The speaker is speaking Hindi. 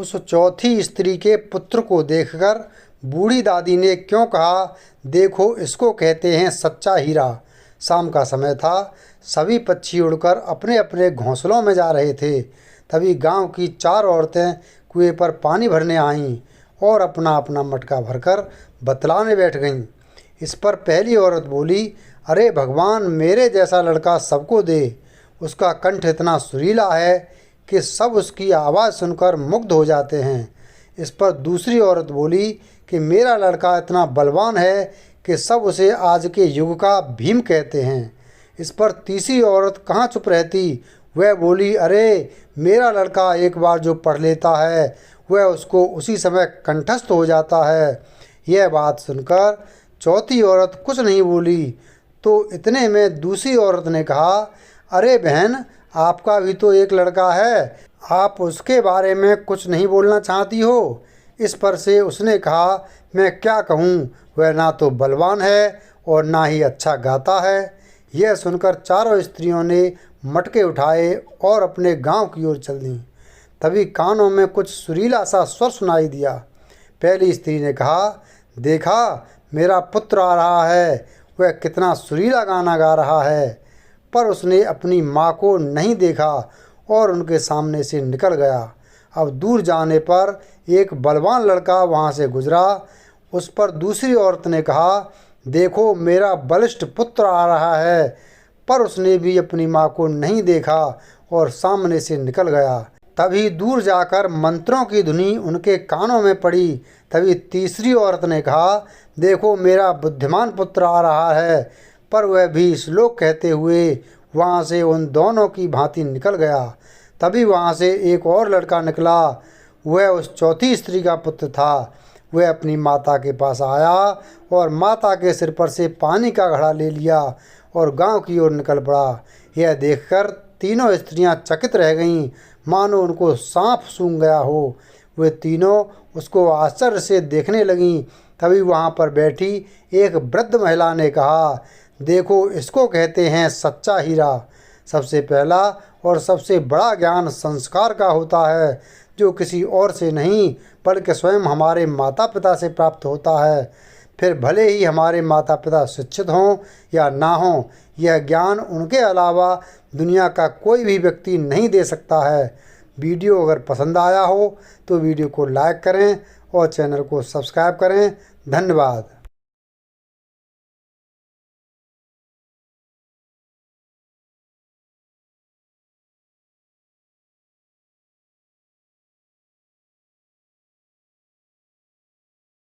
उस चौथी स्त्री के पुत्र को देखकर बूढ़ी दादी ने क्यों कहा, देखो इसको कहते हैं सच्चा हीरा। शाम का समय था। सभी पक्षी उड़कर अपने अपने घोंसलों में जा रहे थे। तभी गांव की 4 औरतें कुएं पर पानी भरने आईं और अपना अपना मटका भरकर बतलाने बैठ गईं। इस पर पहली औरत बोली, अरे भगवान, मेरे जैसा लड़का सबको दे। उसका कंठ इतना सुरीला है कि सब उसकी आवाज़ सुनकर मुग्ध हो जाते हैं। इस पर दूसरी औरत बोली कि मेरा लड़का इतना बलवान है कि सब उसे आज के युग का भीम कहते हैं। इस पर तीसरी औरत कहाँ चुप रहती, वह बोली, अरे मेरा लड़का एक बार जो पढ़ लेता है वह उसको उसी समय कंठस्थ हो जाता है। यह बात सुनकर चौथी औरत कुछ नहीं बोली। तो इतने में दूसरी औरत ने कहा, अरे बहन, आपका भी तो एक लड़का है, आप उसके बारे में कुछ नहीं बोलना चाहती हो। इस पर से उसने कहा, मैं क्या कहूँ, वह ना तो बलवान है और ना ही अच्छा गाता है। यह सुनकर चारों स्त्रियों ने मटके उठाए और अपने गांव की ओर चल दीं। तभी कानों में कुछ सुरीला सा स्वर सुनाई दिया। पहली स्त्री ने कहा, देखा मेरा पुत्र आ रहा है, वह कितना सुरीला गाना गा रहा है। पर उसने अपनी माँ को नहीं देखा और उनके सामने से निकल गया। अब दूर जाने पर एक बलवान लड़का वहाँ से गुजरा। उस पर दूसरी औरत ने कहा, देखो मेरा बलिष्ठ पुत्र आ रहा है। पर उसने भी अपनी माँ को नहीं देखा और सामने से निकल गया। तभी दूर जाकर मंत्रों की धुनी उनके कानों में पड़ी। तभी तीसरी औरत ने कहा, देखो मेरा बुद्धिमान पुत्र आ रहा है। पर वह भी श्लोक कहते हुए वहाँ से उन दोनों की भांति निकल गया। तभी वहाँ से एक और लड़का निकला। वह उस चौथी स्त्री का पुत्र था। वह अपनी माता के पास आया और माता के सिर पर से पानी का घड़ा ले लिया और गांव की ओर निकल पड़ा। यह देखकर तीनों स्त्रियां चकित रह गईं, मानो उनको सांप सूंघ गया हो। वे तीनों उसको आश्चर्य से देखने लगीं। तभी वहाँ पर बैठी एक वृद्ध महिला ने कहा, देखो इसको कहते हैं सच्चा हीरा। सबसे पहला और सबसे बड़ा ज्ञान संस्कार का होता है, जो किसी और से नहीं बल्कि स्वयं हमारे माता पिता से प्राप्त होता है। फिर भले ही हमारे माता पिता शिक्षित हों या ना हों, यह ज्ञान उनके अलावा दुनिया का कोई भी व्यक्ति नहीं दे सकता है। वीडियो अगर पसंद आया हो तो वीडियो को लाइक करें और चैनल को सब्सक्राइब करें। धन्यवाद।